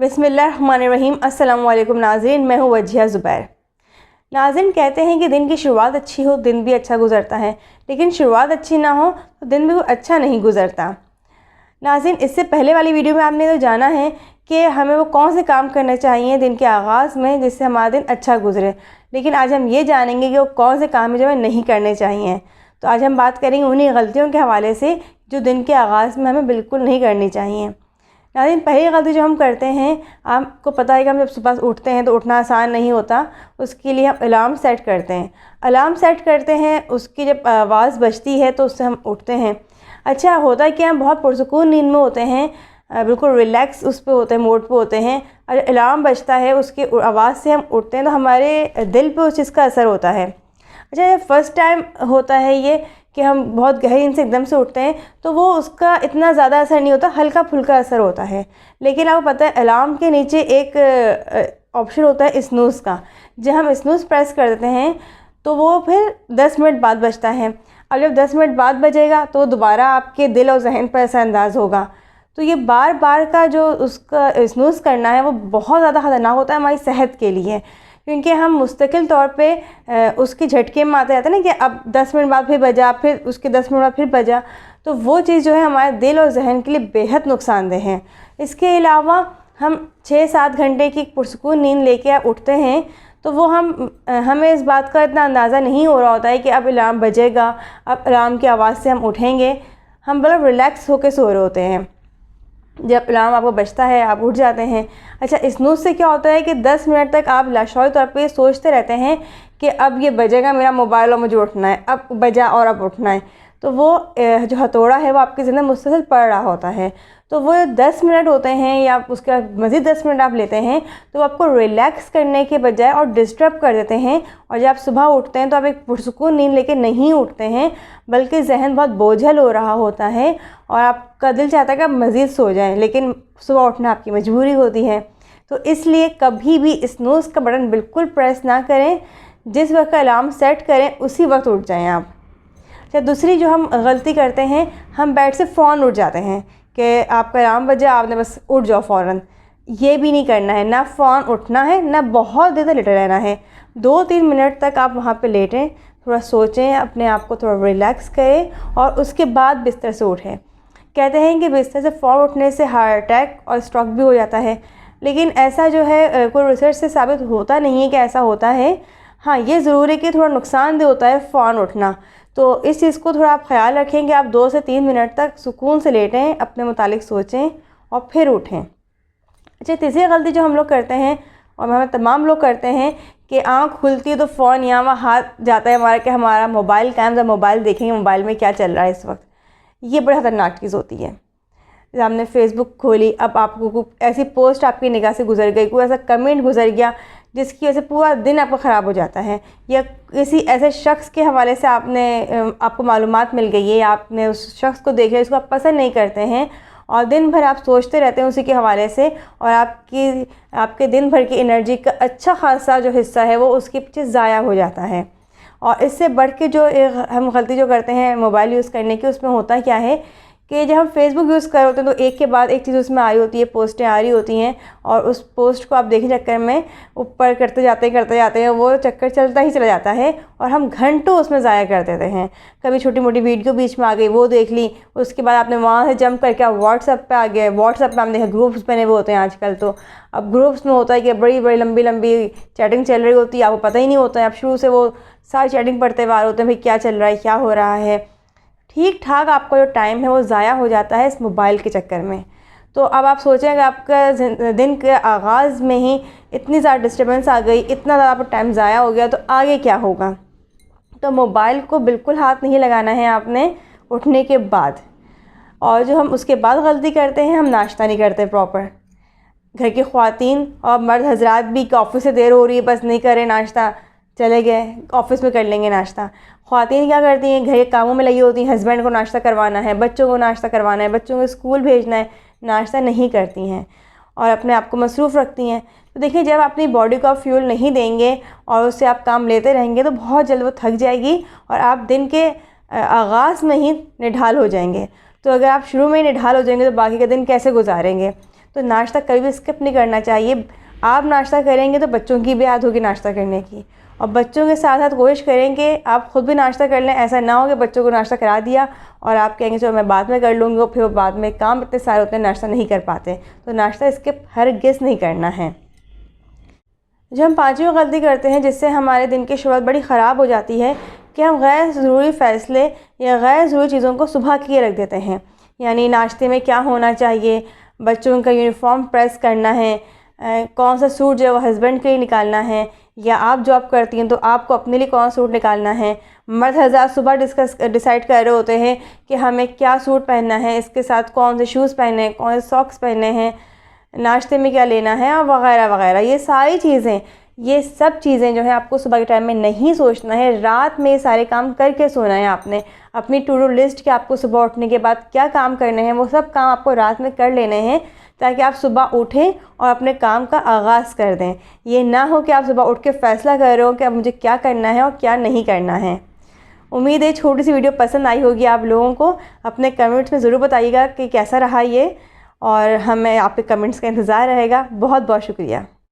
बिस्मिल्लाहिर्रहमानिर्रहीम। अस्सलामु अलैकुम नाज़रीन, मैं हूँ वजिया ज़ुबैर। नाज़रीन, कहते हैं कि दिन की शुरुआत अच्छी हो दिन भी अच्छा गुज़रता है, लेकिन शुरुआत अच्छी ना हो तो दिन भी अच्छा नहीं गुज़रता। नाज़रीन, इससे पहले वाली वीडियो में आपने तो जाना है कि हमें वो कौन से काम करने चाहिए दिन के आगाज़ में जिससे हमारा दिन अच्छा गुज़रे, लेकिन आज हम ये जानेंगे कि वो कौन से काम है जो हमें नहीं करने चाहिए। तो आज हम बात करेंगे उन्हीं गलतियों के हवाले से जो दिन के आगाज़ में हमें बिल्कुल नहीं करनी चाहिए। नाज़रीन, पहली गलती जो हम करते हैं, आपको पता है कि हम जब सुबह उठते हैं तो उठना आसान नहीं होता। उसके लिए हम अलार्म सेट करते हैं। अलार्म सेट करते हैं, उसकी जब आवाज़ बजती है तो उससे हम उठते हैं। अच्छा होता है कि हम बहुत पुरसुकून नींद में होते हैं, बिल्कुल रिलैक्स उस पे होते हैं, मोड पे होते हैं, और अलार्म बजता है उसकी आवाज़ से हम उठते हैं तो हमारे दिल पे उस चीज़ का असर होता है। अच्छा, ये फ़र्स्ट टाइम होता है ये कि हम बहुत गहरी नींद से एकदम से उठते हैं तो वो उसका इतना ज़्यादा असर नहीं होता, हल्का फुल्का असर होता है। लेकिन आपको पता है अलार्म के नीचे एक ऑप्शन होता है स्नूज़ का। जब हम स्नूज़ प्रेस कर देते हैं तो वो फिर 10 मिनट बाद बजता है। अब जब 10 मिनट बाद बजेगा तो दोबारा आपके दिल और जहन पर असरअंदाज होगा। तो ये बार बार का जो उसका स्नूज़ करना है वो बहुत ज़्यादा ख़तरनाक होता है हमारी सेहत के लिए, क्योंकि हम मुस्तकिल तौर पे उसके झटके में आते रहते हैं ना कि अब 10 मिनट बाद फिर बजा, फिर उसके 10 मिनट बाद फिर बजा, तो वो चीज़ जो है हमारे दिल और जहन के लिए बेहद नुकसानदेह है। इसके अलावा हम 6-7 घंटे की पुरसुकून नींद लेके उठते हैं तो वो हमें इस बात का इतना अंदाज़ा नहीं हो रहा होता है कि अब अलार्म बजेगा, अब अलार्म की आवाज़ से हम उठेंगे। हम बड़ा रिलैक्स होकर सो रहे होते हैं। जब अलार्म आपको बजता है आप उठ जाते हैं। अच्छा, स्नूज़ से क्या होता है कि 10 मिनट तक आप लाशौरी तौर पे सोचते रहते हैं कि अब ये बजेगा मेरा मोबाइल और मुझे उठना है, अब बजा और अब उठना है। तो वो जो हथौड़ा है वो आपकी ज़िंदगी मुस्तकिल पड़ रहा होता है। तो वो 10 मिनट होते हैं या उसके मज़ीद 10 मिनट आप लेते हैं तो वो आपको रिलैक्स करने के बजाय और डिस्टर्ब कर देते हैं। और जब आप सुबह उठते हैं तो आप एक पुरसुकून नींद लेके नहीं उठते हैं, बल्कि जहन बहुत बोझल हो रहा होता है और आपका दिल चाहता है कि आप मज़ीद सो जाएं, लेकिन सुबह उठना आपकी मजबूरी होती है। तो इसलिए कभी भी स्नूज़ का बटन बिल्कुल प्रेस ना करें। जिस वक्त अलार्म सेट करें उसी वक्त उठ जाएं आप। अच्छा, दूसरी जो हम गलती करते हैं, हम बेड से फ़ौरन उठ जाते हैं कि आपका अलार्म बजा आपने बस उठ जाओ फ़ौरन। ये भी नहीं करना है, ना फ़ौरन उठना है ना बहुत देर तक लेटे रहना है। 2-3 मिनट तक आप वहाँ पे लेटें, थोड़ा सोचें, अपने आप को थोड़ा रिलैक्स करें और उसके बाद बिस्तर से उठें। कहते हैं कि बिस्तर से फ़ौरन उठने से हार्ट अटैक और स्ट्रोक भी हो जाता है, लेकिन ऐसा जो है कोई रिसर्च से साबित होता नहीं है कि ऐसा होता है। हाँ, ये ज़रूर है कि थोड़ा नुकसानदेह होता है फ़ौरन उठना। तो इस चीज़ को थोड़ा आप ख्याल रखें कि आप 2 से 3 मिनट तक सुकून से लेटें, अपने मुतालिक सोचें और फिर उठें। अच्छा, तीसरी गलती जो हम लोग करते हैं और हमें तमाम लोग करते हैं कि आँख खुलती है तो फ़ौन यहाँ वहाँ हाथ जाता है हमारा कि हमारा मोबाइल कैम, जब मोबाइल देखेंगे मोबाइल में क्या चल रहा है इस वक्त। ये बड़ी ख़तरनाक चीज़ होती है। जब हमने फ़ेसबुक खोली, अब आपको ऐसी पोस्ट आपकी निगाह से गुजर गई, कोई ऐसा कमेंट गुजर गया जिसकी वजह से पूरा दिन आपका ख़राब हो जाता है, या किसी ऐसे शख्स के हवाले से आपको मालूमात मिल गई है या आपने उस शख्स को देखा जिसको आप पसंद नहीं करते हैं और दिन भर आप सोचते रहते हैं उसी के हवाले से, और आपके दिन भर की एनर्जी का अच्छा खासा जो हिस्सा है वो उसके पीछे ज़ाया हो जाता है। और इससे बढ़ के जो हम गलती जो करते हैं मोबाइल यूज़ करने की, उसमें होता क्या है कि जब हम फेसबुक यूज़ कर रहे होते हैं तो एक के बाद एक चीज़ उसमें आ रही होती है, पोस्टें आ रही होती हैं, और उस पोस्ट को आप देखने चक्कर में ऊपर करते जाते हैं, वो चक्कर चलता ही चला जाता है और हम घंटों उसमें ज़ाया कर देते हैं। कभी छोटी मोटी वीडियो बीच में आ गई वो देख ली, उसके बाद आपने वहाँ से जंप करके आप व्हाट्सएप पे आ गए। व्हाट्सएप पे आपने देखा ग्रुप्स बने हुए होते हैं आजकल, तो अब ग्रुप्स में होता है कि बड़ी बड़ी लंबी लंबी चैटिंग चल रही होती है, आपको पता ही नहीं होता है, आप शुरू से वो सारी चैटिंग पढ़ते हुए आ रहे होते हैं, भाई क्या चल रहा है, क्या हो रहा है। ठीक ठाक आपका जो टाइम है वो ज़ाया हो जाता है इस मोबाइल के चक्कर में। तो अब आप सोचें कि आपका दिन के आगाज़ में ही इतनी ज़्यादा डिस्टर्बेंस आ गई, इतना ज़्यादा आपका टाइम ज़ाया हो गया, तो आगे क्या होगा। तो मोबाइल को बिल्कुल हाथ नहीं लगाना है आपने उठने के बाद। और जो हम उसके बाद गलती करते हैं, हम नाश्ता नहीं करते प्रॉपर। घर की ख़वातीन और मर्द हजरात भी कि ऑफिस से देर हो रही है बस नहीं करें नाश्ता, चले गए ऑफिस में कर लेंगे नाश्ता। ख़वातीन क्या करती हैं, घर के कामों में लगी होती हैं, हस्बैंड को नाश्ता करवाना है, बच्चों को नाश्ता करवाना है, बच्चों को स्कूल भेजना है, नाश्ता नहीं करती हैं और अपने आप को मसरूफ़ रखती हैं। तो देखिए, जब अपनी बॉडी को आप फ्यूल नहीं देंगे और उससे आप काम लेते रहेंगे तो बहुत जल्द वो थक जाएगी और आप दिन के आगाज़ में ही निढाल हो जाएंगे। तो अगर आप शुरू में ही निढाल हो जाएंगे तो बाकी का दिन कैसे गुजारेंगे। तो नाश्ता कभी भी स्किप नहीं करना चाहिए। आप नाश्ता करेंगे तो बच्चों की भी याद होगी नाश्ता करने की, और बच्चों के साथ साथ कोशिश करेंगे आप ख़ुद भी नाश्ता कर लें। ऐसा ना हो कि बच्चों को नाश्ता करा दिया और आप कहेंगे चलो मैं बाद में कर लूँगी, और फिर बाद में काम इतने सारे होते हैं नाश्ता नहीं कर पाते। तो नाश्ता स्किप हरगिज़ नहीं करना है। जो हम पाँचवीं गलती करते हैं जिससे हमारे दिन की शुरुआत बड़ी ख़राब हो जाती है कि हम गैर ज़रूरी फ़ैसले या गैर ज़रूरी चीज़ों को सुबह किए रख देते हैं। यानी नाश्ते में क्या होना चाहिए, बच्चों का यूनिफॉर्म प्रेस करना है, कौन सा सूट जो है वो हस्बैंड के लिए निकालना है, या आप जॉब करती हैं तो आपको अपने लिए कौन सा सूट निकालना है। मर्द हज़रात सुबह डिसाइड कर रहे होते हैं कि हमें क्या सूट पहनना है, इसके साथ कौन से शूज़ पहने हैं, कौन से सॉक्स पहने हैं, नाश्ते में क्या लेना है और वगैरह वगैरह। ये सारी चीज़ें, ये सब चीज़ें जो है आपको सुबह के टाइम में नहीं सोचना है, रात में ये सारे काम करके सोना है आपने। अपनी टू डू लिस्ट के आपको सुबह उठने के बाद क्या काम करने हैं वो सब काम आपको रात में कर लेने हैं, ताकि आप सुबह उठें और अपने काम का आगाज़ कर दें। ये ना हो कि आप सुबह उठ के फ़ैसला कर रहे हो कि अब मुझे क्या करना है और क्या नहीं करना है। उम्मीद है छोटी सी वीडियो पसंद आई होगी आप लोगों को। अपने कमेंट्स में ज़रूर बताइएगा कि कैसा रहा ये, और हमें आपके कमेंट्स का इंतज़ार रहेगा। बहुत बहुत शुक्रिया।